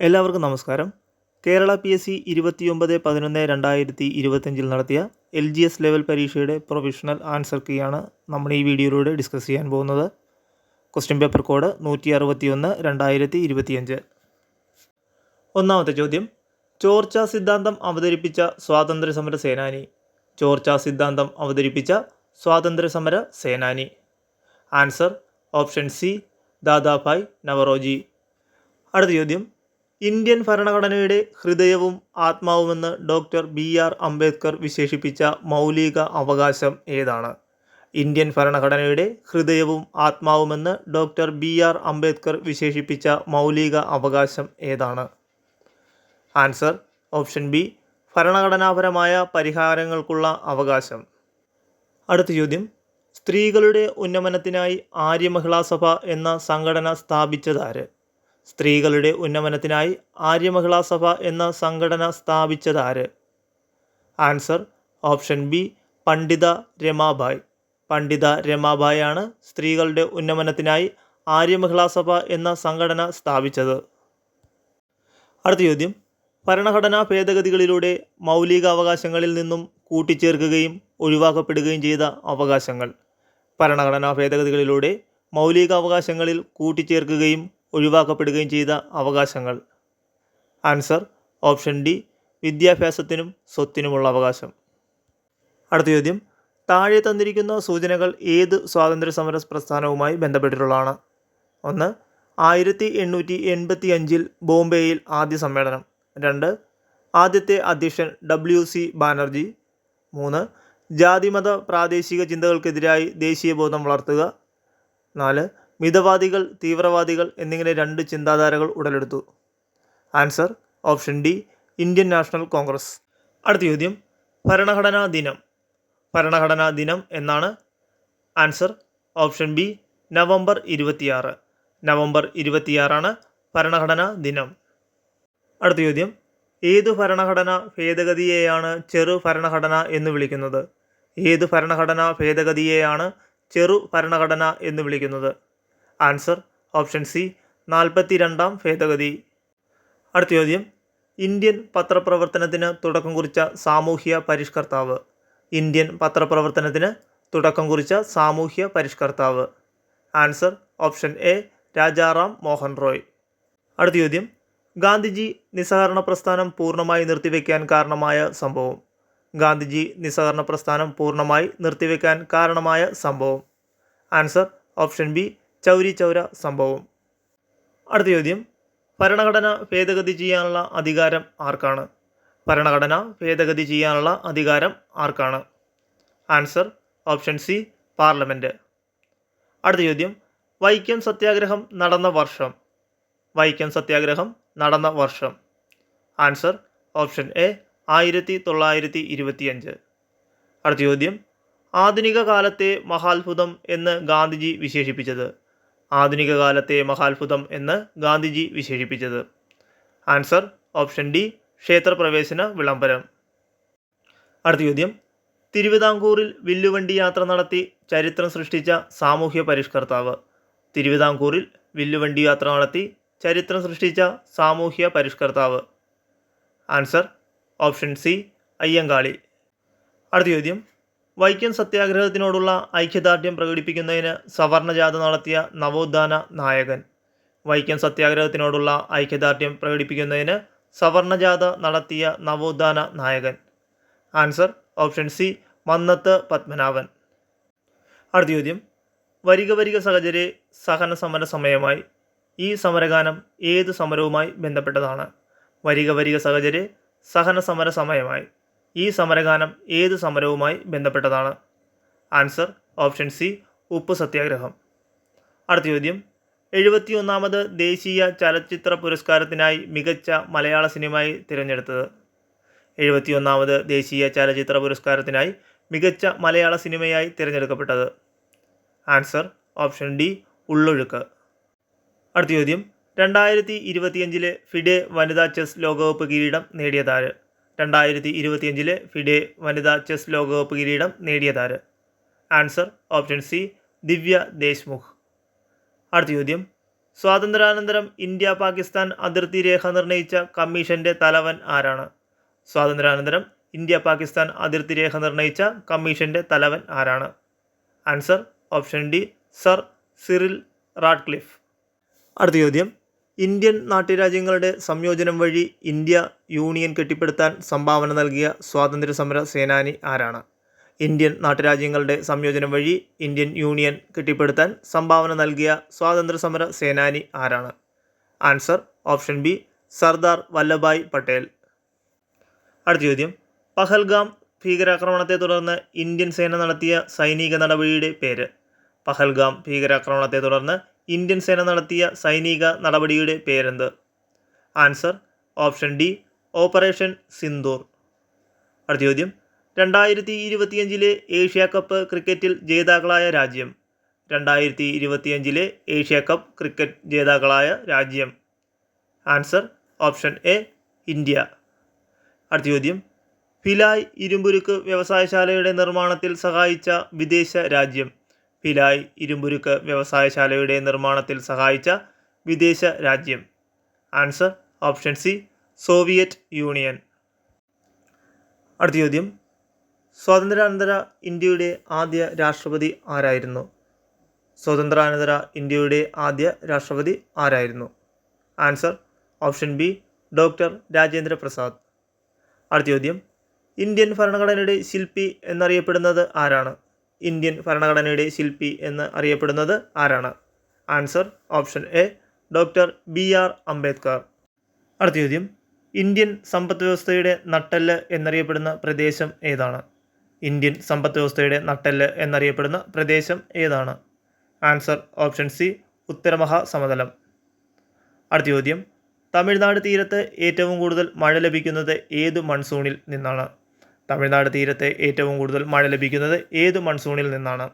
എല്ലാവർക്കും നമസ്കാരം. കേരള PSC 29/11/2025 നടത്തിയ LGS ലെവൽ പരീക്ഷയുടെ പ്രൊവിഷണൽ ആൻസർ കീയാണ് നമ്മൾ ഈ വീഡിയോയിലൂടെ ഡിസ്കസ് ചെയ്യാൻ പോകുന്നത്. Question paper code 161/2025. ഒന്നാമത്തെ ചോദ്യം, ചോർച്ചാ സിദ്ധാന്തം അവതരിപ്പിച്ച സ്വാതന്ത്ര്യസമര സേനാനി. ചോർച്ചാ സിദ്ധാന്തം അവതരിപ്പിച്ച സ്വാതന്ത്ര്യസമര സേനാനി. Answer option C, Dadabhai Naoroji. അടുത്ത ചോദ്യം, ഇന്ത്യൻ ഭരണഘടനയുടെ ഹൃദയവും ആത്മാവുമെന്ന് ഡോക്ടർ BR അംബേദ്കർ വിശേഷിപ്പിച്ച മൗലിക അവകാശം ഏതാണ്? ഇന്ത്യൻ ഭരണഘടനയുടെ ഹൃദയവും ആത്മാവുമെന്ന് ഡോക്ടർ BR അംബേദ്കർ വിശേഷിപ്പിച്ച മൗലിക അവകാശം ഏതാണ്? ആൻസർ ഓപ്ഷൻ ബി, ഭരണഘടനാപരമായ പരിഹാരങ്ങൾക്കുള്ള അവകാശം. അടുത്ത ചോദ്യം, സ്ത്രീകളുടെ ഉന്നമനത്തിനായി ആര്യമഹിളാസഭ എന്ന സംഘടന സ്ഥാപിച്ചതാര്? സ്ത്രീകളുടെ ഉന്നമനത്തിനായി ആര്യമഹിളാസഭ എന്ന സംഘടന സ്ഥാപിച്ചതാര്? ആൻസർ ഓപ്ഷൻ ബി, പണ്ഡിത രമാബായ്. പണ്ഡിത രമാബായ് ആണ് സ്ത്രീകളുടെ ഉന്നമനത്തിനായി ആര്യമഹിളാസഭ എന്ന സംഘടന സ്ഥാപിച്ചത്. അടുത്ത ചോദ്യം, ഭരണഘടനാ ഭേദഗതികളിലൂടെ മൗലികാവകാശങ്ങളിൽ നിന്നും കൂട്ടിച്ചേർക്കുകയും ഒഴിവാക്കപ്പെടുകയും ചെയ്ത അവകാശങ്ങൾ. ഭരണഘടനാ ഭേദഗതികളിലൂടെ മൗലികാവകാശങ്ങളിൽ കൂട്ടിച്ചേർക്കുകയും ഒഴിവാക്കപ്പെടുകയും ചെയ്ത അവകാശങ്ങൾ. ആൻസർ ഓപ്ഷൻ ഡി, വിദ്യാഭ്യാസത്തിനും സ്വത്തിനുമുള്ള അവകാശം. അടുത്ത ചോദ്യം, താഴെ തന്നിരിക്കുന്ന സൂചനകൾ ഏത് സ്വാതന്ത്ര്യസമര പ്രസ്ഥാനവുമായി ബന്ധപ്പെട്ടിട്ടുള്ളതാണ്? 1. 1885 ബോംബെയിൽ ആദ്യ സമ്മേളനം. 2. ആദ്യത്തെ അധ്യക്ഷൻ WC ബാനർജി. 3. ജാതിമത പ്രാദേശിക ചിന്തകൾക്കെതിരായി ദേശീയബോധം വളർത്തുക. 4. മിതവാദികൾ, തീവ്രവാദികൾ എന്നിങ്ങനെ 2 ചിന്താധാരകൾ ഉടലെടുത്തു. Answer option D, Indian national Congress. അടുത്ത ചോദ്യം, ഭരണഘടനാ ദിനം. ഭരണഘടനാ ദിനം എന്നാണ്? Answer option B, November 26. November 26 ഭരണഘടനാ ദിനം. അടുത്ത ചോദ്യം, ഏതു ഭരണഘടനാ ഭേദഗതിയെയാണ് ചെറു ഭരണഘടന എന്ന് വിളിക്കുന്നത്? ഏതു ഭരണഘടനാ ഭേദഗതിയെയാണ് ചെറു ഭരണഘടന എന്ന് വിളിക്കുന്നത്? ആൻസർ ഓപ്ഷൻ സി, 42ാം ഭേദഗതി. അടുത്ത ചോദ്യം, ഇന്ത്യൻ പത്രപ്രവർത്തനത്തിന് തുടക്കം കുറിച്ച സാമൂഹ്യ പരിഷ്കർത്താവ്. ഇന്ത്യൻ പത്രപ്രവർത്തനത്തിന് തുടക്കം കുറിച്ച സാമൂഹ്യ പരിഷ്കർത്താവ്. Answer option A, Rajaram Mohan Roy. അടുത്ത ചോദ്യം, ഗാന്ധിജി നിസ്സഹകരണ പ്രസ്ഥാനം പൂർണ്ണമായി നിർത്തിവെക്കാൻ കാരണമായ സംഭവം. ഗാന്ധിജി നിസ്സഹകരണ പ്രസ്ഥാനം പൂർണ്ണമായി നിർത്തിവെക്കാൻ കാരണമായ സംഭവം. Answer option B, Chauri Chaura സംഭവം. അടുത്ത ചോദ്യം, ഭരണഘടന ഭേദഗതി ചെയ്യാനുള്ള അധികാരം ആർക്കാണ്? ഭരണഘടന ഭേദഗതി ചെയ്യാനുള്ള അധികാരം ആർക്കാണ്? Answer option C, parliament. അടുത്ത ചോദ്യം, വൈക്കം സത്യാഗ്രഹം നടന്ന വർഷം. വൈക്കം സത്യാഗ്രഹം നടന്ന വർഷം. Answer option A, 1925. അടുത്ത ചോദ്യം, ആധുനിക കാലത്തെ മഹാത്ഭുതം എന്ന് ഗാന്ധിജി വിശേഷിപ്പിച്ചത്. ആധുനിക കാലത്തെ മഹാത്ഭുതം എന്ന് ഗാന്ധിജി വിശേഷിപ്പിച്ചത്. ആൻസർ ഓപ്ഷൻ ഡി, ക്ഷേത്രപ്രവേശന വിളംബരം. അടുത്ത ചോദ്യം, തിരുവിതാംകൂറിൽ വില്ലുവണ്ടി യാത്ര നടത്തി ചരിത്രം സൃഷ്ടിച്ച സാമൂഹ്യ പരിഷ്കർത്താവ്. തിരുവിതാംകൂറിൽ വില്ലുവണ്ടി യാത്ര നടത്തി ചരിത്രം സൃഷ്ടിച്ച സാമൂഹ്യ പരിഷ്കർത്താവ്. Answer option C, Ayyankali. അടുത്ത ചോദ്യം, വൈക്കം സത്യാഗ്രഹത്തിനോടുള്ള ഐക്യദാർഢ്യം പ്രകടിപ്പിക്കുന്നതിന് സവർണജാഥ നടത്തിയ നവോത്ഥാന നായകൻ. വൈക്കം സത്യാഗ്രഹത്തിനോടുള്ള ഐക്യദാർഢ്യം പ്രകടിപ്പിക്കുന്നതിന് സവർണജാഥ നടത്തിയ നവോത്ഥാന നായകൻ. Answer option C, Mannathu Padmanabhan. അടുത്ത ചോദ്യം, വരിക വരിക സഹചരെ സഹന സമര സമയമായി. ഈ സമരഗാനം ഏത് സമരവുമായി ബന്ധപ്പെട്ടതാണ്? വരിക വരിക സഹചരെ സഹന സമര സമയമായി. ഈ സമരഗാനം ഏത് സമരവുമായി ബന്ധപ്പെട്ടതാണ്? ആൻസർ ഓപ്ഷൻ സി, ഉപ്പ് സത്യാഗ്രഹം. അടുത്ത ചോദ്യം, 71ാമത് ദേശീയ ചലച്ചിത്ര പുരസ്കാരത്തിനായി മികച്ച മലയാള സിനിമയായി തിരഞ്ഞെടുത്തത്. 71ാമത് ദേശീയ ചലച്ചിത്ര പുരസ്കാരത്തിനായി മികച്ച മലയാള സിനിമയായി തിരഞ്ഞെടുക്കപ്പെട്ടത്. Answer option D, Ullozhukku. അടുത്ത ചോദ്യം, 2025 ഫിഡെ വനിതാ ചെസ് ലോകകപ്പ് കിരീടം നേടിയതാര്? 2025 ഫിഡെ വനിതാ ചെസ് ലോകകപ്പ് കിരീടം നേടിയതാര്? ആൻസർ ഓപ്ഷൻ സി, ദിവ്യ ദേശ്മുഖ്. അടുത്ത ചോദ്യം, സ്വാതന്ത്ര്യാനന്തരം ഇന്ത്യ പാകിസ്ഥാൻ അതിർത്തി രേഖ നിർണയിച്ച കമ്മീഷന്റെ തലവൻ ആരാണ്? സ്വാതന്ത്ര്യാനന്തരം ഇന്ത്യ പാകിസ്ഥാൻ അതിർത്തി രേഖ നിർണയിച്ച കമ്മീഷന്റെ തലവൻ ആരാണ്? Answer option D sir Cyril Radcliffe. അടുത്ത ചോദ്യം, ഇന്ത്യൻ നാട്ടുരാജ്യങ്ങളുടെ സംയോജനം വഴി ഇന്ത്യ യൂണിയൻ കെട്ടിപ്പടുത്താൻ സംഭാവന നൽകിയ സ്വാതന്ത്ര്യ സമര സേനാനി ആരാണ്? ഇന്ത്യൻ നാട്ടുരാജ്യങ്ങളുടെ സംയോജനം വഴി ഇന്ത്യൻ യൂണിയൻ കെട്ടിപ്പടുത്താൻ സംഭാവന നൽകിയ സ്വാതന്ത്ര്യ സമര സേനാനി ആരാണ്? Answer option B Sardar Vallabhbhai Patel. അടുത്ത ചോദ്യം, പഹൽഗാം ഭീകരാക്രമണത്തെ തുടർന്ന് ഇന്ത്യൻ സേന നടത്തിയ സൈനിക നടപടിയുടെ പേര്. പഹൽഗാം ഭീകരാക്രമണത്തെ തുടർന്ന് ഇന്ത്യൻ സേന നടത്തിയ സൈനിക നടപടിയുടെ പേരെന്ത്? Answer option D operation Sindoor. അടുത്ത ചോദ്യം, 2025 ഏഷ്യ കപ്പ് ക്രിക്കറ്റിൽ ജേതാക്കളായ രാജ്യം. 2025 ഏഷ്യ കപ്പ് ക്രിക്കറ്റ് ജേതാക്കളായ രാജ്യം. Answer option A India. അടുത്ത ചോദ്യം, ഭിലായ് ഇരുമ്പുരുക്ക് വ്യവസായശാലയുടെ നിർമ്മാണത്തിൽ സഹായിച്ച വിദേശ രാജ്യം. ഭിലായ് ഇരുമ്പുരുക്ക് വ്യവസായശാലയുടെ നിർമ്മാണത്തിൽ സഹായിച്ച വിദേശ രാജ്യം. Answer option C Soviet union. അടുത്ത ചോദ്യം, സ്വാതന്ത്ര്യാനന്തര ഇന്ത്യയുടെ ആദ്യ രാഷ്ട്രപതി ആരായിരുന്നു? സ്വാതന്ത്ര്യാനന്തര ഇന്ത്യയുടെ ആദ്യ രാഷ്ട്രപതി ആരായിരുന്നു? Answer option B doctor Rajendra Prasad. അടുത്ത ചോദ്യം, ഇന്ത്യൻ ഭരണഘടനയുടെ ശില്പി എന്നറിയപ്പെടുന്നത് ആരാണ്? ഇന്ത്യൻ ഭരണഘടനയുടെ ശില്പി എന്ന് അറിയപ്പെടുന്നത് ആരാണ്? Answer option A doctor BR Ambedkar. അടുത്ത ചോദ്യം, ഇന്ത്യൻ സമ്പദ് വ്യവസ്ഥയുടെ നട്ടെല്ല് എന്നറിയപ്പെടുന്ന പ്രദേശം ഏതാണ്? ഇന്ത്യൻ സമ്പദ് വ്യവസ്ഥയുടെ നട്ടെല്ല് എന്നറിയപ്പെടുന്ന പ്രദേശം ഏതാണ്? ആൻസർ ഓപ്ഷൻ സി ഉത്തരമഹാസമതലം. അടുത്ത ചോദ്യം, തമിഴ്നാട് തീരത്ത് ഏറ്റവും കൂടുതൽ മഴ ലഭിക്കുന്നത് ഏത് മൺസൂണിൽ നിന്നാണ്? തമിഴ്നാട് തീരത്ത് ഏറ്റവും കൂടുതൽ മഴ ലഭിക്കുന്നത് ഏത് മൺസൂണിൽ നിന്നാണ്?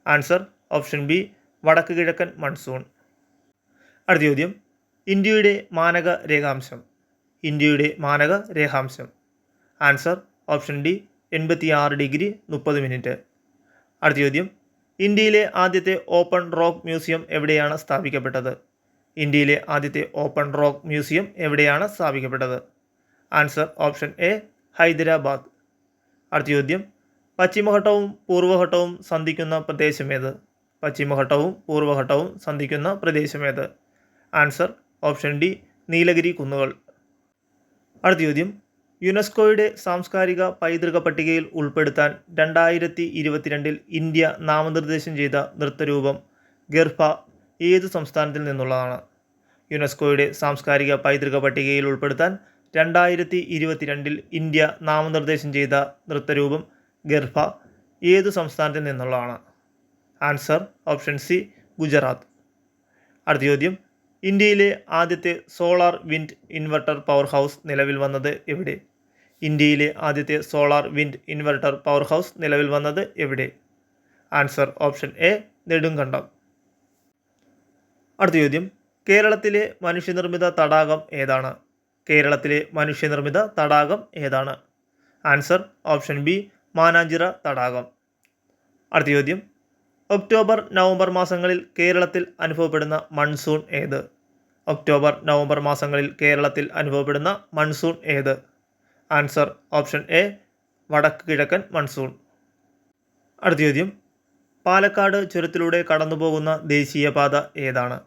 ആൻസർ ഓപ്ഷൻ ബി വടക്ക് കിഴക്കൻ മൺസൂൺ. അടുത്ത ചോദ്യം, ഇന്ത്യയുടെ മാനക രേഖാംശം. ഇന്ത്യയുടെ മാനക രേഖാംശം. Answer option D 86 degree 30 minute. അടുത്ത ചോദ്യം, ഇന്ത്യയിലെ ആദ്യത്തെ ഓപ്പൺ റോക്ക് മ്യൂസിയം എവിടെയാണ് സ്ഥാപിക്കപ്പെട്ടത്? ഇന്ത്യയിലെ ആദ്യത്തെ ഓപ്പൺ റോക്ക് മ്യൂസിയം എവിടെയാണ് സ്ഥാപിക്കപ്പെട്ടത്? Answer option A Hyderabad. അടുത്ത ചോദ്യം, പശ്ചിമഘട്ടവും പൂർവ്വഘട്ടവും സന്ധിക്കുന്ന പ്രദേശമേത്? പശ്ചിമഘട്ടവും പൂർവ്വഘട്ടവും സന്ധിക്കുന്ന പ്രദേശമേത്? ആൻസർ ഓപ്ഷൻ ഡി നീലഗിരി കുന്നുകൾ. അടുത്ത ചോദ്യം, യുനെസ്കോയുടെ സാംസ്കാരിക പൈതൃക പട്ടികയിൽ ഉൾപ്പെടുത്താൻ 2022 ഇന്ത്യ നാമനിർദ്ദേശം ചെയ്ത നൃത്തരൂപം ഗർഭ ഏതു സംസ്ഥാനത്തിൽ നിന്നുള്ളതാണ്? യുനെസ്കോയുടെ സാംസ്കാരിക പൈതൃക പട്ടികയിൽ ഉൾപ്പെടുത്താൻ 2022 ഇന്ത്യ നാമനിർദ്ദേശം ചെയ്ത നൃത്തരൂപം ഗർഭ ഏതു സംസ്ഥാനത്തിൽ നിന്നുള്ളതാണ്? Answer option C Gujarat. അടുത്ത ചോദ്യം, ഇന്ത്യയിലെ ആദ്യത്തെ solar wind inverter power house നിലവിൽ വന്നത് എവിടെ? ഇന്ത്യയിലെ ആദ്യത്തെ solar wind inverter power house നിലവിൽ വന്നത് എവിടെ? Answer option A Nedumkandam. അടുത്ത ചോദ്യം, കേരളത്തിലെ മനുഷ്യനിർമ്മിത തടാകം ഏതാണ്? കേരളത്തിലെ മനുഷ്യനിർമ്മിത തടാകം ഏതാണ്? ആൻസർ ഓപ്ഷൻ ബി മാനാഞ്ചിറ തടാകം. അടുത്ത ചോദ്യം, ഒക്ടോബർ നവംബർ മാസങ്ങളിൽ കേരളത്തിൽ അനുഭവപ്പെടുന്ന മൺസൂൺ ഏത്? ഒക്ടോബർ നവംബർ മാസങ്ങളിൽ കേരളത്തിൽ അനുഭവപ്പെടുന്ന മൺസൂൺ ഏത്? ആൻസർ ഓപ്ഷൻ എ വടക്ക് കിഴക്കൻ മൺസൂൺ. അടുത്ത ചോദ്യം, പാലക്കാട് ചുരത്തിലൂടെ കടന്നുപോകുന്ന ദേശീയപാത ഏതാണ്?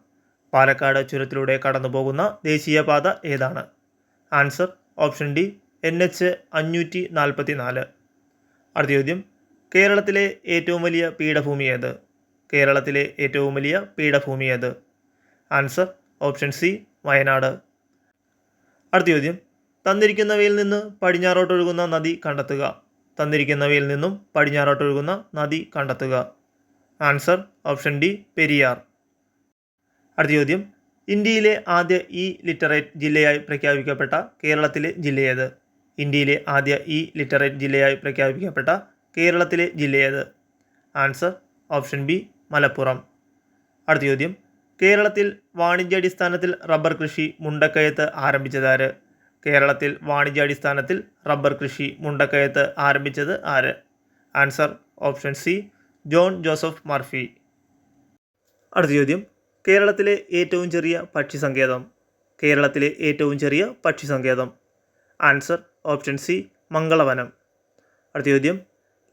പാലക്കാട് ചുരത്തിലൂടെ കടന്നുപോകുന്ന ദേശീയപാത ഏതാണ്? Answer option D NH 544. അടുത്ത ചോദ്യം, കേരളത്തിലെ ഏറ്റവും വലിയ പീഠഭൂമി ഏത്? കേരളത്തിലെ ഏറ്റവും വലിയ പീഠഭൂമി ഏത്? Answer option C Wayanad. അടുത്ത ചോദ്യം, തന്നിരിക്കുന്നവയിൽ നിന്ന് പടിഞ്ഞാറോട്ടൊഴുകുന്ന നദി കണ്ടെത്തുക. തന്നിരിക്കുന്നവയിൽ നിന്നും പടിഞ്ഞാറോട്ടൊഴുകുന്ന നദി കണ്ടെത്തുക. Answer option D Periyar. അടുത്ത ചോദ്യം, ഇന്ത്യയിലെ ആദ്യ ലിറ്ററേറ്റ് ജില്ലയായി പ്രഖ്യാപിക്കപ്പെട്ട കേരളത്തിലെ ജില്ലയേത്? ഇന്ത്യയിലെ ആദ്യ ലിറ്ററേറ്റ് ജില്ലയായി പ്രഖ്യാപിക്കപ്പെട്ട കേരളത്തിലെ ജില്ലയേത്? Answer option B Malappuram. അടുത്ത ചോദ്യം, കേരളത്തിൽ വാണിജ്യാടിസ്ഥാനത്തിൽ റബ്ബർ കൃഷി മുണ്ടക്കയത്ത് ആരംഭിച്ചതാര്? കേരളത്തിൽ വാണിജ്യാടിസ്ഥാനത്തിൽ റബ്ബർ കൃഷി മുണ്ടക്കയത്ത് ആരംഭിച്ചത് ആര്? Answer option C John Joseph Murphy. അടുത്ത ചോദ്യം, കേരളത്തിലെ ഏറ്റവും ചെറിയ പക്ഷി സങ്കേതം. കേരളത്തിലെ ഏറ്റവും ചെറിയ പക്ഷി സങ്കേതം. Answer option C Mangalavanam. അടുത്ത ചോദ്യം,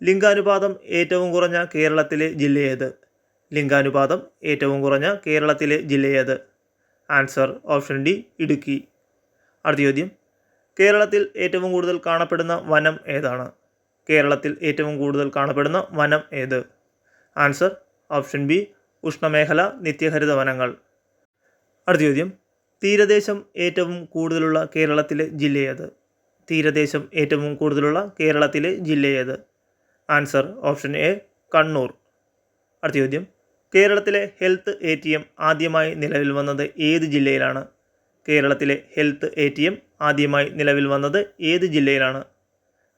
ലിംഗാനുപാതം ഏറ്റവും കുറഞ്ഞ കേരളത്തിലെ ജില്ലയേത്? ലിംഗാനുപാതം ഏറ്റവും കുറഞ്ഞ കേരളത്തിലെ ജില്ലയേത്? Answer option D Idukki. അടുത്ത ചോദ്യം, കേരളത്തിൽ ഏറ്റവും കൂടുതൽ കാണപ്പെടുന്ന വനം ഏതാണ്? കേരളത്തിൽ ഏറ്റവും കൂടുതൽ കാണപ്പെടുന്ന വനം ഏത്? ആൻസർ ഓപ്ഷൻ ബി ഉഷ്ണമേഖല നിത്യഹരിത വനങ്ങൾ. അടുത്ത ചോദ്യം, തീരദേശം ഏറ്റവും കൂടുതലുള്ള കേരളത്തിലെ ജില്ലയേത്? തീരദേശം ഏറ്റവും കൂടുതലുള്ള കേരളത്തിലെ ജില്ലയേത്? Answer option A Kannur. അടുത്ത ചോദ്യം, കേരളത്തിലെ ഹെൽത്ത് ATM ആദ്യമായി നിലവിൽ വന്നത് ഏത് ജില്ലയിലാണ്? കേരളത്തിലെ ഹെൽത്ത് ATM ആദ്യമായി നിലവിൽ വന്നത് ഏത് ജില്ലയിലാണ്?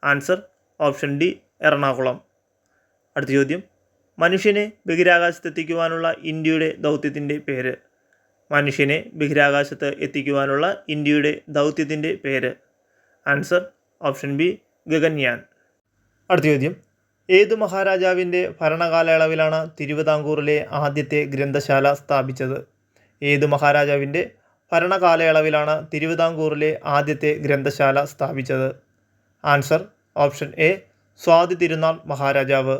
Answer option D Ernakulam. അടുത്ത ചോദ്യം, മനുഷ്യനെ ബഹിരാകാശത്തെത്തിക്കുവാനുള്ള ഇന്ത്യയുടെ ദൗത്യത്തിൻ്റെ പേര്? മനുഷ്യനെ ബഹിരാകാശത്ത് എത്തിക്കുവാനുള്ള ഇന്ത്യയുടെ ദൗത്യത്തിൻ്റെ പേര്? Answer option B Gaganyaan. അടുത്ത ചോദ്യം, ഏതു മഹാരാജാവിൻ്റെ ഭരണകാലയളവിലാണ് തിരുവിതാംകൂറിലെ ആദ്യത്തെ ഗ്രന്ഥശാല സ്ഥാപിച്ചത്? ഏതു മഹാരാജാവിൻ്റെ ഭരണകാലയളവിലാണ് തിരുവിതാംകൂറിലെ ആദ്യത്തെ ഗ്രന്ഥശാല സ്ഥാപിച്ചത്? Answer option A Swathi Thirunal മഹാരാജാവ്.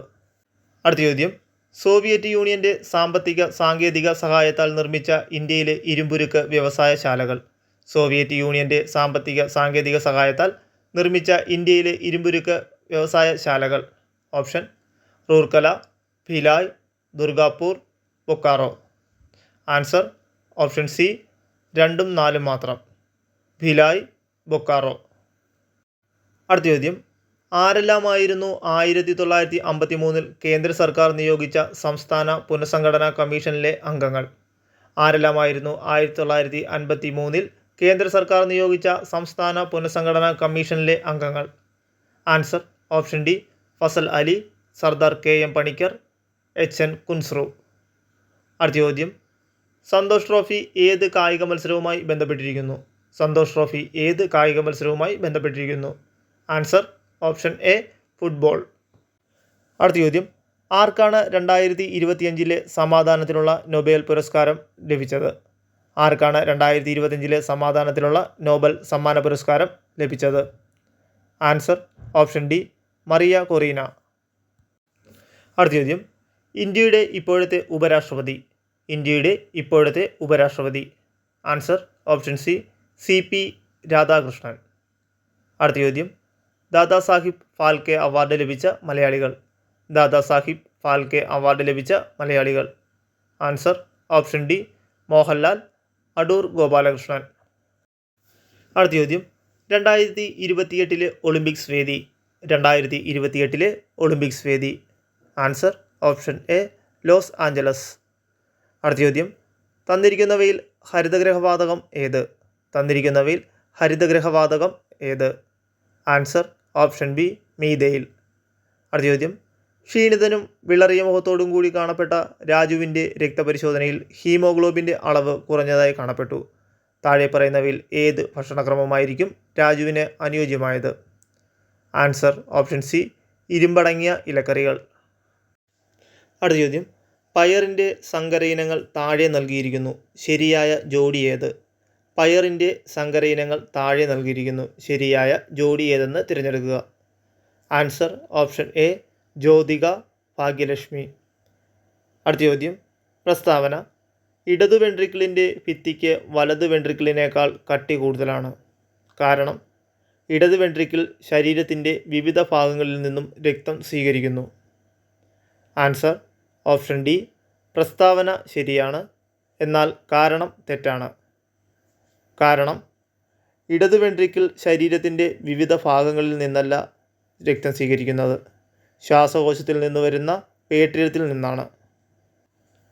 അടുത്ത ചോദ്യം, സോവിയറ്റ് യൂണിയൻ്റെ സാമ്പത്തിക സാങ്കേതിക സഹായത്താൽ നിർമ്മിച്ച ഇന്ത്യയിലെ ഇരുമ്പുരുക്ക് വ്യവസായശാലകൾ. സോവിയറ്റ് യൂണിയൻ്റെ സാമ്പത്തിക സാങ്കേതിക സഹായത്താൽ നിർമ്മിച്ച ഇന്ത്യയിലെ ഇരുമ്പുരുക്ക് വ്യവസായശാലകൾ. Option Rourkela, Bhilai, Durgapur, Bokaro. Answer option C 2ഉം 4ഉം മാത്രം. ഭിലായ്, ബൊക്കാറോ. അടുത്ത ചോദ്യം, ആരെല്ലാമായിരുന്നു 1953 കേന്ദ്ര സർക്കാർ നിയോഗിച്ച സംസ്ഥാന പുനഃസംഘടനാ കമ്മീഷനിലെ അംഗങ്ങൾ? ആരെല്ലാമായിരുന്നു 1953 കേന്ദ്ര സർക്കാർ നിയോഗിച്ച സംസ്ഥാന പുനഃസംഘടനാ കമ്മീഷനിലെ അംഗങ്ങൾ? Answer option D Fazal Ali, Sardar KM Panikkar, HN Kunzru. അടുത്ത ചോദ്യം, സന്തോഷ് ട്രോഫി ഏത് കായിക മത്സരവുമായി ബന്ധപ്പെട്ടിരിക്കുന്നു? സന്തോഷ് ട്രോഫി ഏത് കായിക മത്സരവുമായി ബന്ധപ്പെട്ടിരിക്കുന്നു? Answer option A football. അടുത്ത ചോദ്യം, ആർക്കാണ് 2025 സമാധാനത്തിനുള്ള നൊബേൽ പുരസ്കാരം ലഭിച്ചത്? ആർക്കാണ് 2025 സമാധാനത്തിനുള്ള നോബൽ സമ്മാന പുരസ്കാരം ലഭിച്ചത്? Answer option D Maria Corina. അടുത്ത ചോദ്യം, ഇന്ത്യയുടെ ഇപ്പോഴത്തെ ഉപരാഷ്ട്രപതി. ഇന്ത്യയുടെ ഇപ്പോഴത്തെ ഉപരാഷ്ട്രപതി. Answer option C CP Radhakrishnan. അടുത്ത ചോദ്യം, ദാദാ സാഹിബ് ഫാൽക്കെ അവാർഡ് ലഭിച്ച മലയാളികൾ. ദാദാ സാഹിബ് ഫാൽക്കെ അവാർഡ് ലഭിച്ച മലയാളികൾ. Answer option D Mohanlal, Adoor Gopalakrishnan. അടുത്ത ചോദ്യം, 2028 ഒളിമ്പിക്സ് വേദി. 2028 ഒളിമ്പിക്സ് വേദി. Answer option A Los Angeles. അടുത്ത ചോദ്യം, തന്നിരിക്കുന്നവയിൽ ഹരിതഗ്രഹവാതകം ഏത്? തന്നിരിക്കുന്നവയിൽ ഹരിതഗ്രഹവാതകം ഏത്? Answer option B methane. അടുത്ത ചോദ്യം, ക്ഷീണിതനും വിളറിയ മുഖത്തോടും കൂടി കാണപ്പെട്ട രാജുവിൻ്റെ രക്തപരിശോധനയിൽ ഹീമോഗ്ലോബിൻ്റെ അളവ് കുറഞ്ഞതായി കാണപ്പെട്ടു. താഴെ പറയുന്നവയിൽ ഏത് ഭക്ഷണക്രമമായിരിക്കും രാജുവിന് അനുയോജ്യമായത്? ആൻസർ ഓപ്ഷൻ സി ഇരുമ്പടങ്ങിയ ഇലക്കറികൾ. അടുത്ത ചോദ്യം, പയറിൻ്റെ സങ്കര ഇനങ്ങൾ താഴെ നൽകിയിരിക്കുന്നു, ശരിയായ ജോഡി ഏത്? പയറിൻ്റെ സങ്കര ഇനങ്ങൾ താഴെ നൽകിയിരിക്കുന്നു, ശരിയായ ജോഡി ഏതെന്ന് തിരഞ്ഞെടുക്കുക. Answer option A Jyothika, Bhagyalakshmi. അടുത്ത ചോദ്യം, പ്രസ്താവന ഇടതു വെൻട്രിക്കിളിൻ്റെ ഭിത്തിക്ക് വലതു വെൻട്രിക്കിളിനേക്കാൾ കട്ടി കൂടുതലാണ്. കാരണം ഇടതു വെൻട്രിക്കിൾ ശരീരത്തിൻ്റെ വിവിധ ഭാഗങ്ങളിൽ നിന്നും രക്തം സ്വീകരിക്കുന്നു. ആൻസർ ഓപ്ഷൻ ഡി പ്രസ്താവന ശരിയാണ്, എന്നാൽ കാരണം തെറ്റാണ്. കാരണം ഇടതു വെൻട്രിക്കിൾ ശരീരത്തിൻ്റെ വിവിധ ഭാഗങ്ങളിൽ നിന്നല്ല രക്തം സ്വീകരിക്കുന്നത്, ശ്വാസകോശത്തിൽ നിന്ന് വരുന്ന പേട്രിയത്തിൽ നിന്നാണ്.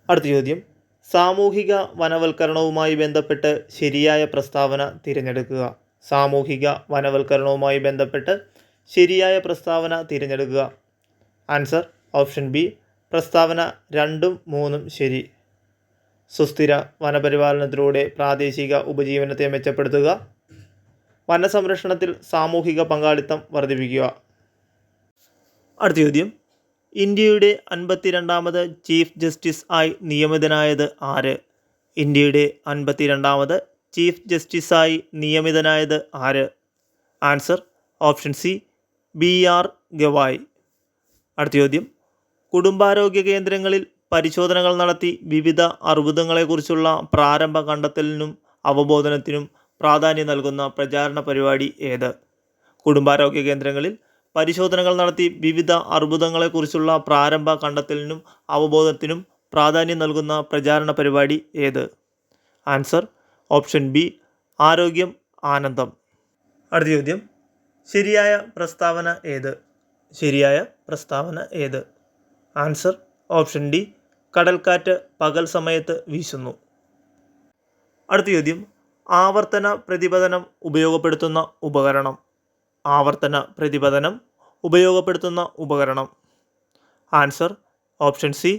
അടുത്ത ചോദ്യം, സാമൂഹിക വനവൽക്കരണവുമായി ബന്ധപ്പെട്ട് ശരിയായ പ്രസ്താവന തിരഞ്ഞെടുക്കുക. സാമൂഹിക വനവൽക്കരണവുമായി ബന്ധപ്പെട്ട് ശരിയായ പ്രസ്താവന തിരഞ്ഞെടുക്കുക. ആൻസർ ഓപ്ഷൻ ബി പ്രസ്താവന 2ഉം 3ഉം ശരി. സുസ്ഥിര വനപരിപാലനത്തിലൂടെ പ്രാദേശിക ഉപജീവനത്തെ മെച്ചപ്പെടുത്തുക. വനസംരക്ഷണത്തിൽ സാമൂഹിക പങ്കാളിത്തം വർദ്ധിപ്പിക്കുക. അടുത്ത ചോദ്യം, ഇന്ത്യയുടെ 52ാമത് ചീഫ് ജസ്റ്റിസ് ആയി നിയമിതനായത് ആര്? ഇന്ത്യയുടെ 52ാമത് ചീഫ് ജസ്റ്റിസായി നിയമിതനായത് ആര്? Answer option C BR Gavai. അടുത്ത ചോദ്യം, കുടുംബാരോഗ്യ കേന്ദ്രങ്ങളിൽ പരിശോധനകൾ നടത്തി വിവിധ അർബുദങ്ങളെക്കുറിച്ചുള്ള പ്രാരംഭ കണ്ടെത്തലിനും അവബോധനത്തിനും പ്രാധാന്യം നൽകുന്ന പ്രചാരണ പരിപാടി ഏത്? കുടുംബാരോഗ്യ കേന്ദ്രങ്ങളിൽ പരിശോധനകൾ നടത്തി വിവിധ അർബുദങ്ങളെക്കുറിച്ചുള്ള പ്രാരംഭ കണ്ടെത്തലിനും അവബോധത്തിനും പ്രാധാന്യം നൽകുന്ന പ്രചാരണ പരിപാടി ഏത്? ആൻസർ ഓപ്ഷൻ ബി ആരോഗ്യം ആനന്ദം. അടുത്ത ചോദ്യം, ശരിയായ പ്രസ്താവന ഏത്? ശരിയായ പ്രസ്താവന ഏത്? ആൻസർ ഓപ്ഷൻ ഡി കടൽക്കാറ്റ് പകൽ സമയത്ത് വീശുന്നു. അടുത്ത ചോദ്യം, ആവർത്തന പ്രതിപതനം ഉപയോഗപ്പെടുത്തുന്ന ഉപകരണം. ആവർത്തന പ്രതിപതനം ഉപയോഗപ്പെടുത്തുന്ന ഉപകരണം. ആൻസർ ഓപ്ഷൻ സി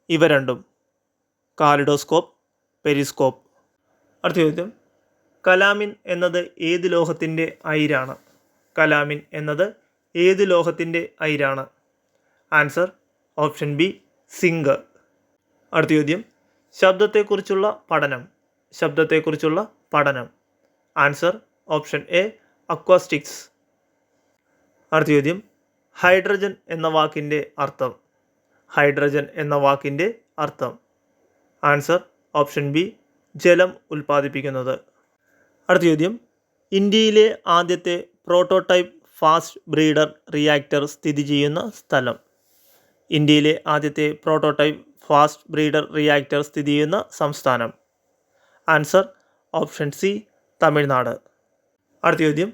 ഇവ രണ്ടും, കാലിഡോസ്കോപ്പ്, പെരിസ്കോപ്പ്. അടുത്ത ചോദ്യം, കലാമിൻ എന്നത് ഏത് ലോഹത്തിൻ്റെ അയിരാണ്? കലാമിൻ എന്നത് ഏത് ലോഹത്തിൻ്റെ അയിരാണ്? Answer option B zinc. അടുത്ത ചോദ്യം, ശബ്ദത്തെക്കുറിച്ചുള്ള പഠനം. ശബ്ദത്തെക്കുറിച്ചുള്ള പഠനം. Answer option A acoustics. അടുത്ത ചോദ്യം, ഹൈഡ്രജൻ എന്ന വാക്കിൻ്റെ അർത്ഥം. ഹൈഡ്രജൻ എന്ന വാക്കിൻ്റെ അർത്ഥം. ആൻസർ ഓപ്ഷൻ ബി ജലം ഉൽപ്പാദിപ്പിക്കുന്നത്. അടുത്ത ചോദ്യം, ഇന്ത്യയിലെ ആദ്യത്തെ പ്രോട്ടോടൈപ്പ് ഫാസ്റ്റ് ബ്രീഡർ റിയാക്ടർ സ്ഥിതി ചെയ്യുന്ന സ്ഥലം. ഇന്ത്യയിലെ ആദ്യത്തെ പ്രോട്ടോടൈപ്പ് ഫാസ്റ്റ് ബ്രീഡർ റിയാക്ടർ സ്ഥിതി ചെയ്യുന്ന സംസ്ഥാനം. Answer option C Tamil Nadu. അടുത്ത ചോദ്യം,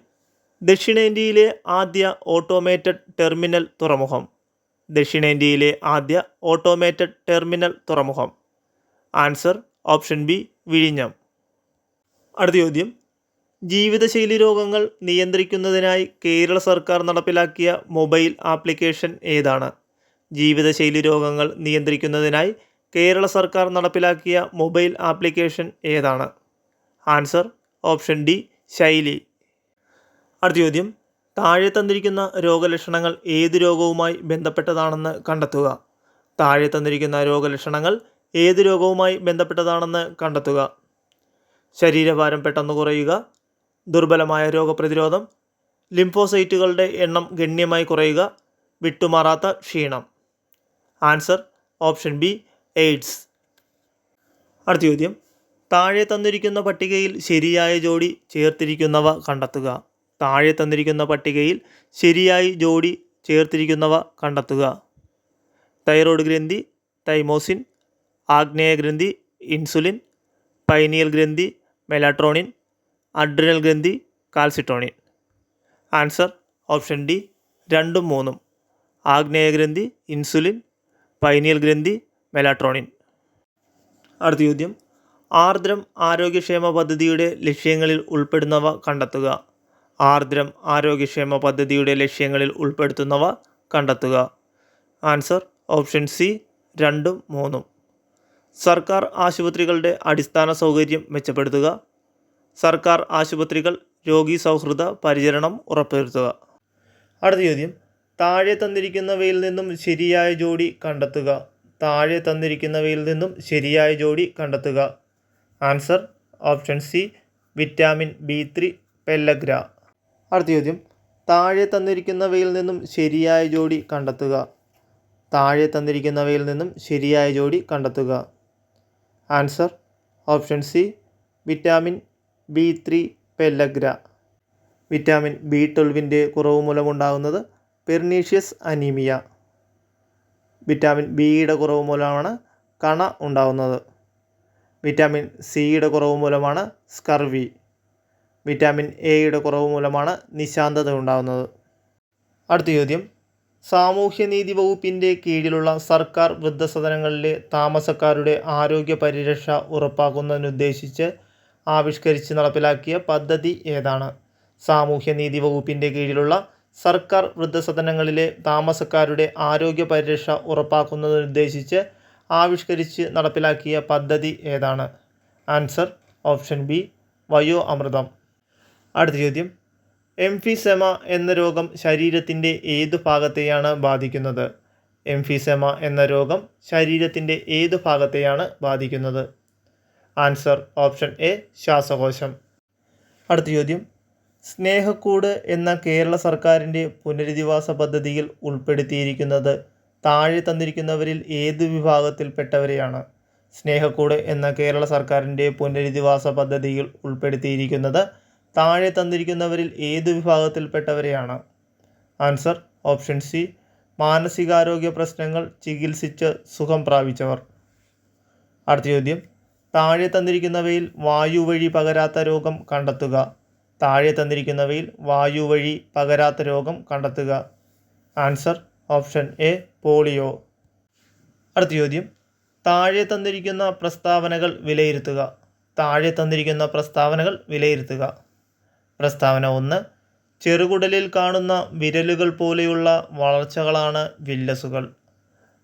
ദക്ഷിണേന്ത്യയിലെ ആദ്യ ഓട്ടോമേറ്റഡ് ടെർമിനൽ തുറമുഖം. ദക്ഷിണേന്ത്യയിലെ ആദ്യ ഓട്ടോമേറ്റഡ് ടെർമിനൽ തുറമുഖം. ആൻസർ ഓപ്ഷൻ ബി വിഴിഞ്ഞം. അടുത്ത ചോദ്യം, ജീവിതശൈലി രോഗങ്ങൾ നിയന്ത്രിക്കുന്നതിനായി കേരള സർക്കാർ നടപ്പിലാക്കിയ മൊബൈൽ ആപ്ലിക്കേഷൻ ഏതാണ്? ജീവിതശൈലി രോഗങ്ങൾ നിയന്ത്രിക്കുന്നതിനായി കേരള സർക്കാർ നടപ്പിലാക്കിയ മൊബൈൽ ആപ്ലിക്കേഷൻ ഏതാണ്? ആൻസർ ഓപ്ഷൻ ഡി ശൈലി. അടുത്ത ചോദ്യം, താഴെ തന്നിരിക്കുന്ന രോഗലക്ഷണങ്ങൾ ഏത് രോഗവുമായി ബന്ധപ്പെട്ടതാണെന്ന് കണ്ടെത്തുക. താഴെ തന്നിരിക്കുന്ന രോഗലക്ഷണങ്ങൾ ഏത് രോഗവുമായി ബന്ധപ്പെട്ടതാണെന്ന് കണ്ടെത്തുക. ശരീരഭാരം പെട്ടെന്ന് കുറയുക, ദുർബലമായ രോഗപ്രതിരോധം, ലിംഫോസൈറ്റുകളുടെ എണ്ണം ഗണ്യമായി കുറയുക, വിട്ടുമാറാത്ത ക്ഷീണം. Answer option B AIDS. അടുത്ത ചോദ്യം, താഴെ തന്നിരിക്കുന്ന പട്ടികയിൽ ശരിയായ ജോഡി ചേർത്തിരിക്കുന്നവ കണ്ടെത്തുക. താഴെ തന്നിരിക്കുന്ന പട്ടികയിൽ ശരിയായി ജോഡി ചേർത്തിരിക്കുന്നവ കണ്ടെത്തുക. തൈറോയ്ഡ് ഗ്രന്ഥി തൈമോസിൻ, ആഗ്നേയ ഗ്രന്ഥി ഇൻസുലിൻ, പൈനിയൽ ഗ്രന്ഥി മെലാട്രോണിൻ, അഡ്രിനൽ ഗ്രന്ഥി കാൽസിട്ടോണിൻ. ആൻസർ ഓപ്ഷൻ ഡി 2ഉം 3ഉം, ആഗ്നേയ ഗ്രന്ഥി ഇൻസുലിൻ, പൈനിയൽ ഗ്രന്ഥി മെലാട്രോണിൻ. അടുത്ത ചോദ്യം, ആർദ്രം ആരോഗ്യക്ഷേമ പദ്ധതിയുടെ ലക്ഷ്യങ്ങളിൽ ഉൾപ്പെടുന്നവ കണ്ടെത്തുക. ആർദ്രം ആരോഗ്യക്ഷേമ പദ്ധതിയുടെ ലക്ഷ്യങ്ങളിൽ ഉൾപ്പെടുത്തുന്നവ കണ്ടെത്തുക. ആൻസർ ഓപ്ഷൻ സി 2ഉം 3ഉം. സർക്കാർ ആശുപത്രികളുടെ അടിസ്ഥാന സൗകര്യം മെച്ചപ്പെടുത്തുക. സർക്കാർ ആശുപത്രികൾ രോഗി സൗഹൃദ പരിചരണം ഉറപ്പുവരുത്തുക. അടുത്ത ചോദ്യം, താഴെ തന്നിരിക്കുന്നവയിൽ നിന്നും ശരിയായ ജോഡി കണ്ടെത്തുക. താഴെ തന്നിരിക്കുന്നവയിൽ നിന്നും ശരിയായ ജോഡി കണ്ടെത്തുക. Answer option C vitamin B3 pellagra. അടുത്ത ചോദ്യം, താഴെ തന്നിരിക്കുന്നവയിൽ നിന്നും ശരിയായ ജോഡി കണ്ടെത്തുക. താഴെ തന്നിരിക്കുന്നവയിൽ നിന്നും ശരിയായ ജോഡി കണ്ടെത്തുക. Answer option C vitamin B3 pellagra. Vitamin B12ൻ്റെ കുറവ് മൂലമുണ്ടാകുന്നത് പെർനീഷ്യസ് അനീമിയ. വിറ്റാമിൻ ബിയുടെ കുറവ് മൂലമാണ് കണ ഉണ്ടാകുന്നത്. വിറ്റാമിൻ സിയുടെ കുറവ് മൂലമാണ് സ്കർവി. വിറ്റാമിൻ എയുടെ കുറവ് മൂലമാണ് നിശാന്തത ഉണ്ടാകുന്നത്. അടുത്ത ചോദ്യം, സാമൂഹ്യനീതി വകുപ്പിൻ്റെ കീഴിലുള്ള സർക്കാർ വൃദ്ധസദനങ്ങളിലെ താമസക്കാരുടെ ആരോഗ്യ പരിരക്ഷ ഉറപ്പാക്കുന്നതിനുദ്ദേശിച്ച് ആവിഷ്കരിച്ച് നടപ്പിലാക്കിയ പദ്ധതി ഏതാണ്? സാമൂഹ്യനീതി വകുപ്പിൻ്റെ കീഴിലുള്ള സർക്കാർ വൃദ്ധസദനങ്ങളിലെ താമസക്കാരുടെ ആരോഗ്യ പരിരക്ഷ ഉറപ്പാക്കുന്നതിനുദ്ദേശിച്ച് ആവിഷ്കരിച്ച് നടപ്പിലാക്കിയ പദ്ധതി ഏതാണ്? ആൻസർ ഓപ്ഷൻ ബി വയോ അമൃതം. അടുത്ത ചോദ്യം, എംഫിസെമ എന്ന രോഗം ശരീരത്തിൻ്റെ ഏതു ഭാഗത്തെയാണ് ബാധിക്കുന്നത്? എംഫിസെമ എന്ന രോഗം ശരീരത്തിൻ്റെ ഏതു ഭാഗത്തെയാണ് ബാധിക്കുന്നത്? ആൻസർ ഓപ്ഷൻ എ ശ്വാസകോശം. അടുത്ത ചോദ്യം, സ്നേഹക്കൂട് എന്ന കേരള സർക്കാരിൻ്റെ പുനരധിവാസ പദ്ധതിയിൽ ഉൾപ്പെടുത്തിയിരിക്കുന്നത് താഴെ തന്നിരിക്കുന്നവരിൽ ഏത് വിഭാഗത്തിൽപ്പെട്ടവരെയാണ്? സ്നേഹക്കൂട് എന്ന കേരള സർക്കാരിൻ്റെ പുനരധിവാസ പദ്ധതിയിൽ ഉൾപ്പെടുത്തിയിരിക്കുന്നത് താഴെ തന്നിരിക്കുന്നവരിൽ ഏത് വിഭാഗത്തിൽപ്പെട്ടവരെയാണ്? ആൻസർ ഓപ്ഷൻ സി മാനസികാരോഗ്യ പ്രശ്നങ്ങൾ ചികിത്സിച്ച് സുഖം പ്രാപിച്ചവർ. അടുത്ത ചോദ്യം, താഴെ തന്നിരിക്കുന്നവയിൽ വായുവഴി പകരാത്ത രോഗം കണ്ടെത്തുക. താഴെ തന്നിരിക്കുന്നവയിൽ വായുവഴി പകരാത്ത രോഗം കണ്ടെത്തുക. Answer option A polio. അടുത്ത ചോദ്യം, താഴെ തന്നിരിക്കുന്ന പ്രസ്താവനകൾ വിലയിരുത്തുക. താഴെ തന്നിരിക്കുന്ന പ്രസ്താവനകൾ വിലയിരുത്തുക. പ്രസ്താവന 1, ചെറുകുടലിൽ കാണുന്ന വിരലുകൾ പോലെയുള്ള വളർച്ചകളാണ് വില്ലസുകൾ.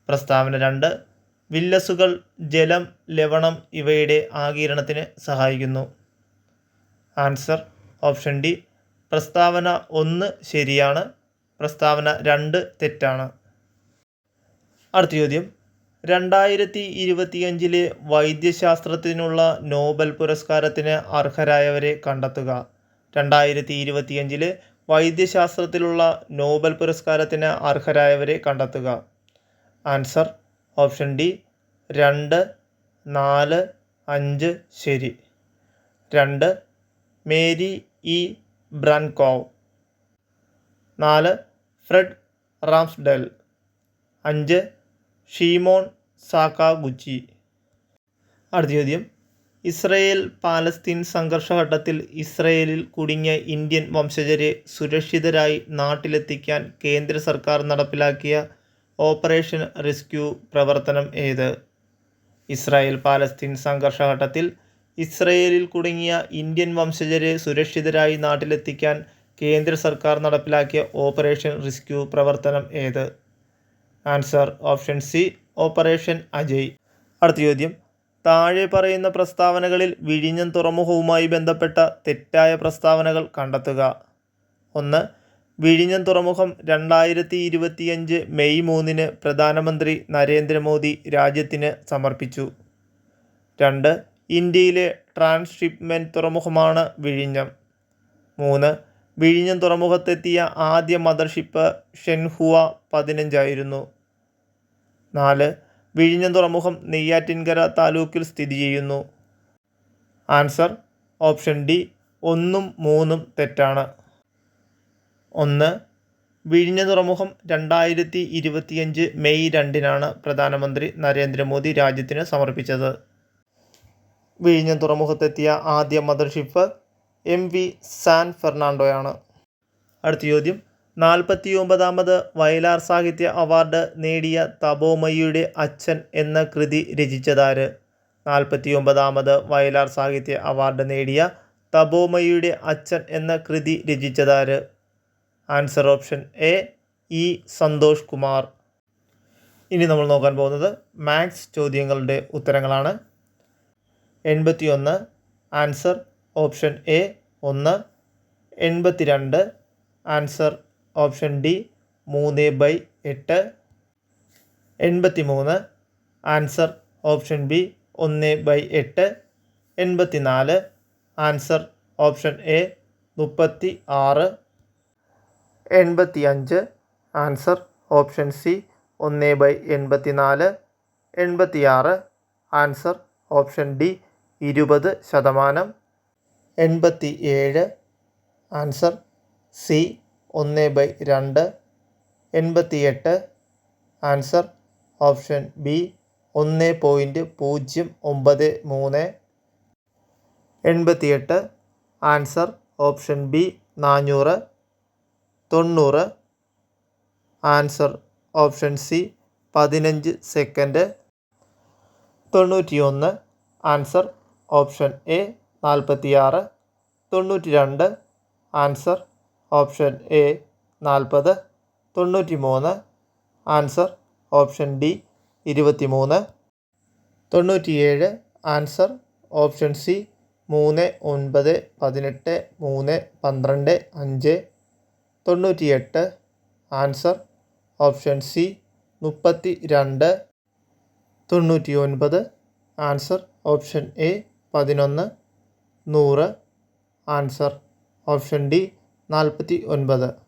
പ്രസ്താവന 2, വില്ലസുകൾ ജലം, ലവണം ഇവയുടെ ആഗിരണത്തിന് സഹായിക്കുന്നു. ആൻസർ ഓപ്ഷൻ ഡി പ്രസ്താവന 1 ശരിയാണ്, പ്രസ്താവന 2 തെറ്റാണ്. അടുത്ത ചോദ്യം, 2025 വൈദ്യശാസ്ത്രത്തിനുള്ള നോബൽ പുരസ്കാരത്തിന് അർഹരായവരെ കണ്ടെത്തുക. 2025 വൈദ്യശാസ്ത്രത്തിലുള്ള നോബൽ പുരസ്കാരത്തിന് അർഹരായവരെ കണ്ടെത്തുക. ആൻസർ ഓപ്ഷൻ ഡി 2, 4, 5 ശരി. 2 മേരി ഇ ബ്രാൻകോവ്, 4 ഫ്രെഡ് റാംസ്ഡെൽ, 5 ഷീമോൺ സാക്കാഗുച്ചി. അടുത്ത ചോദ്യം, ഇസ്രയേൽ പാലസ്തീൻ സംഘർഷഘട്ടത്തിൽ ഇസ്രയേലിൽ കുടുങ്ങിയ ഇന്ത്യൻ വംശജരെ സുരക്ഷിതരായി നാട്ടിലെത്തിക്കാൻ കേന്ദ്ര സർക്കാർ നടപ്പിലാക്കിയ ഓപ്പറേഷൻ റെസ്ക്യൂ പ്രവർത്തനം ഏത്? ഇസ്രായേൽ പാലസ്തീൻ സംഘർഷഘട്ടത്തിൽ ഇസ്രയേലിൽ കുടുങ്ങിയ ഇന്ത്യൻ വംശജരെ സുരക്ഷിതരായി നാട്ടിലെത്തിക്കാൻ കേന്ദ്ര സർക്കാർ നടപ്പിലാക്കിയ ഓപ്പറേഷൻ റെസ്ക്യൂ പ്രവർത്തനം ഏത്? Answer option C operation Ajay. അടുത്ത ചോദ്യം, താഴെ പറയുന്ന പ്രസ്താവനകളിൽ വിഴിഞ്ഞം തുറമുഖവുമായി ബന്ധപ്പെട്ട തെറ്റായ പ്രസ്താവനകൾ കണ്ടെത്തുക. 1, വിഴിഞ്ഞം തുറമുഖം 2025 മെയ് 3 പ്രധാനമന്ത്രി നരേന്ദ്രമോദി രാജ്യത്തിന് സമർപ്പിച്ചു. 2, ഇന്ത്യയിലെ ട്രാൻസ്ഷിപ്മെൻറ്റ് തുറമുഖമാണ് വിഴിഞ്ഞം. 3, വിഴിഞ്ഞം തുറമുഖത്തെത്തിയ ആദ്യ മദർഷിപ്പ് ഷെൻഹുവ 15 ആയിരുന്നു. 4, വിഴിഞ്ഞം തുറമുഖം നെയ്യാറ്റിൻകര താലൂക്കിൽ സ്ഥിതി ചെയ്യുന്നു. ആൻസർ ഓപ്ഷൻ ഡി 1ഉം 3ഉം തെറ്റാണ്. 1, വിഴിഞ്ഞം തുറമുഖം 2025 മെയ് 2 പ്രധാനമന്ത്രി നരേന്ദ്രമോദി രാജ്യത്തിന് സമർപ്പിച്ചത്. വിഴിഞ്ഞം തുറമുഖത്തെത്തിയ ആദ്യ മദർഷിപ്പ് MV സാൻ ഫെർണാണ്ടോയാണ്. അടുത്ത ചോദ്യം, 49ാമത് വയലാർ സാഹിത്യ അവാർഡ് നേടിയ തപോമയിയുടെ അച്ഛൻ എന്ന കൃതി രചിച്ചതാര്? 49ാമത് വയലാർ സാഹിത്യ അവാർഡ് നേടിയ തപോമയിയുടെ അച്ഛൻ എന്ന കൃതി രചിച്ചതാര്? Answer option A E Santhosh Kumar. ഇനി നമ്മൾ നോക്കാൻ പോകുന്നത് മാത്സ് ചോദ്യങ്ങളുടെ ഉത്തരങ്ങളാണ്. 81 answer option A 1. 82 answer option D 3/8. 83 answer option B 1/8. 84 answer option A 36. 85 answer option C 1/84. 86 answer option D 20%. 87 answer C 1/2. 88 answer option B 1.093. 88 answer option B 400. 90 answer option C 15 second. 91 answer option A 46. 92 answer option A 40. 93 answer option D 23. 97 answer option C 3, 9, 18, 3, 12, 5. 98 answer option C 32. 99 answer option A 11, 100. Answer option D 49.